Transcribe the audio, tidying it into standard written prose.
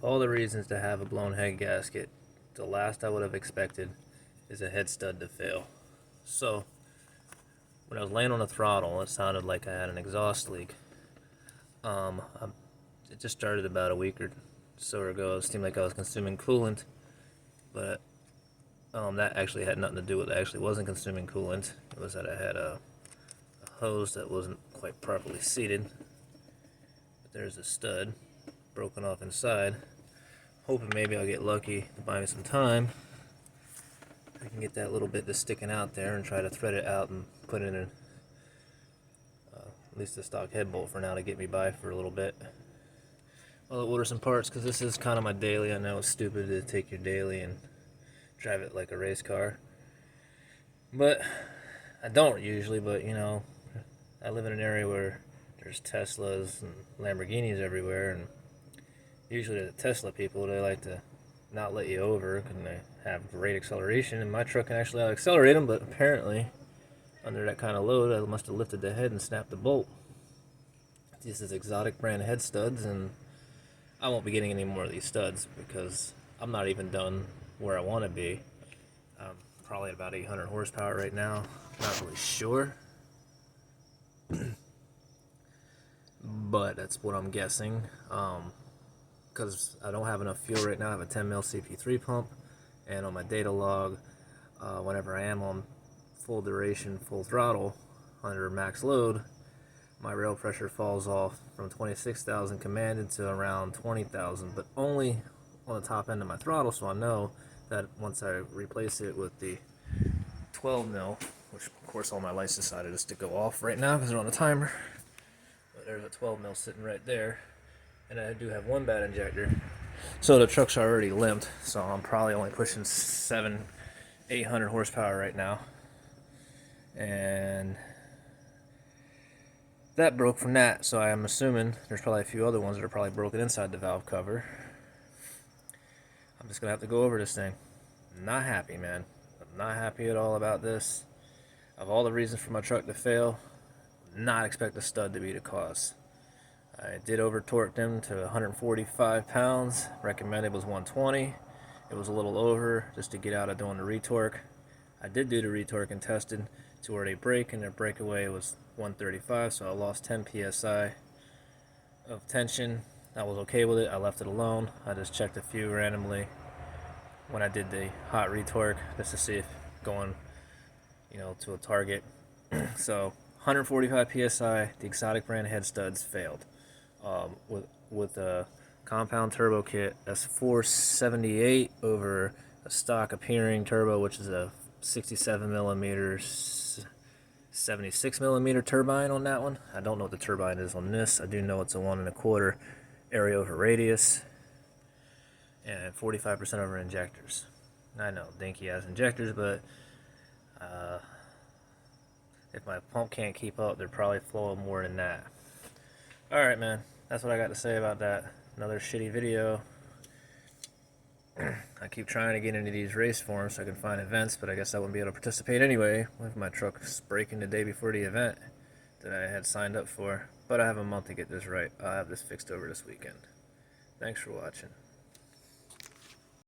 all the reasons to have a blown head gasket, the last I would have expected is a head stud to fail. So when I was laying on the throttle, it sounded like I had an exhaust leak. It just started about a week or so ago. It seemed like I was consuming coolant, but that actually had nothing to do with it. I actually wasn't consuming coolant. It was that I had a hose that wasn't quite properly seated. But there's a stud broken off inside. Hoping maybe I'll get lucky to buy me some time. I can get that little bit that's sticking out there and try to thread it out and put it in at least a stock head bolt for now to get me by for a little bit. I'll order some parts because this is kind of my daily. I know it's stupid to take your daily and drive it like a race car, but I don't usually. But you know, I live in an area where there's Teslas and Lamborghinis everywhere, and usually the Tesla people, they like to not let you over because they have great acceleration, and my truck can actually accelerate them, but apparently under that kind of load I must have lifted the head and snapped the bolt. This is Xotic brand head studs, and I won't be getting any more of these studs because I'm not even done where I want to be. I'm probably at about 800 horsepower right now. Not really sure, but that's what I'm guessing. Because I don't have enough fuel right now. I have a 10 mil CP3 pump, and on my data log, whenever I am on full duration, full throttle, under max load, my rail pressure falls off from 26,000 commanded to around 20,000, but only on the top end of my throttle, so I know that once I replace it with the 12 mil, which of course all my lights decided just to go off right now because they're on a timer, but there's a 12 mil sitting right there, and I do have one bad injector, so the truck's already limped, so I'm probably only pushing 800 horsepower right now, and that broke from that, so I'm assuming there's probably a few other ones that are probably broken inside the valve cover. I'm just gonna have to go over this thing. Not happy, man. I'm not happy at all about this. Of all the reasons for my truck to fail, not expect the stud to be the cause. I did over torque them to 145 pounds. Recommended was 120. It was a little over just to get out of doing the retorque. I did do the retorque and tested to where they break, and their breakaway was 135, so I lost 10 psi of tension. I was okay with it. I left it alone. I just checked a few randomly when I did the hot retorque just to see if going, you know, to a target. So 145 psi, the Xotic brand head studs failed. With a compound turbo kit, that's 478 over a stock appearing turbo, which is a 67 millimeters 76 millimeter turbine on that one. I don't know what the turbine is on this. I do know it's a 1 1/4 area over radius and 45% over injectors. I know, dinky ass injectors, but if my pump can't keep up, they're probably flowing more than that. Alright, man, that's what I got to say about that. Another shitty video. I keep trying to get into these race forums so I can find events, but I guess I wouldn't be able to participate anyway with my truck breaking the day before the event that I had signed up for. But I have a month to get this right. I'll have this fixed over this weekend. Thanks for watching.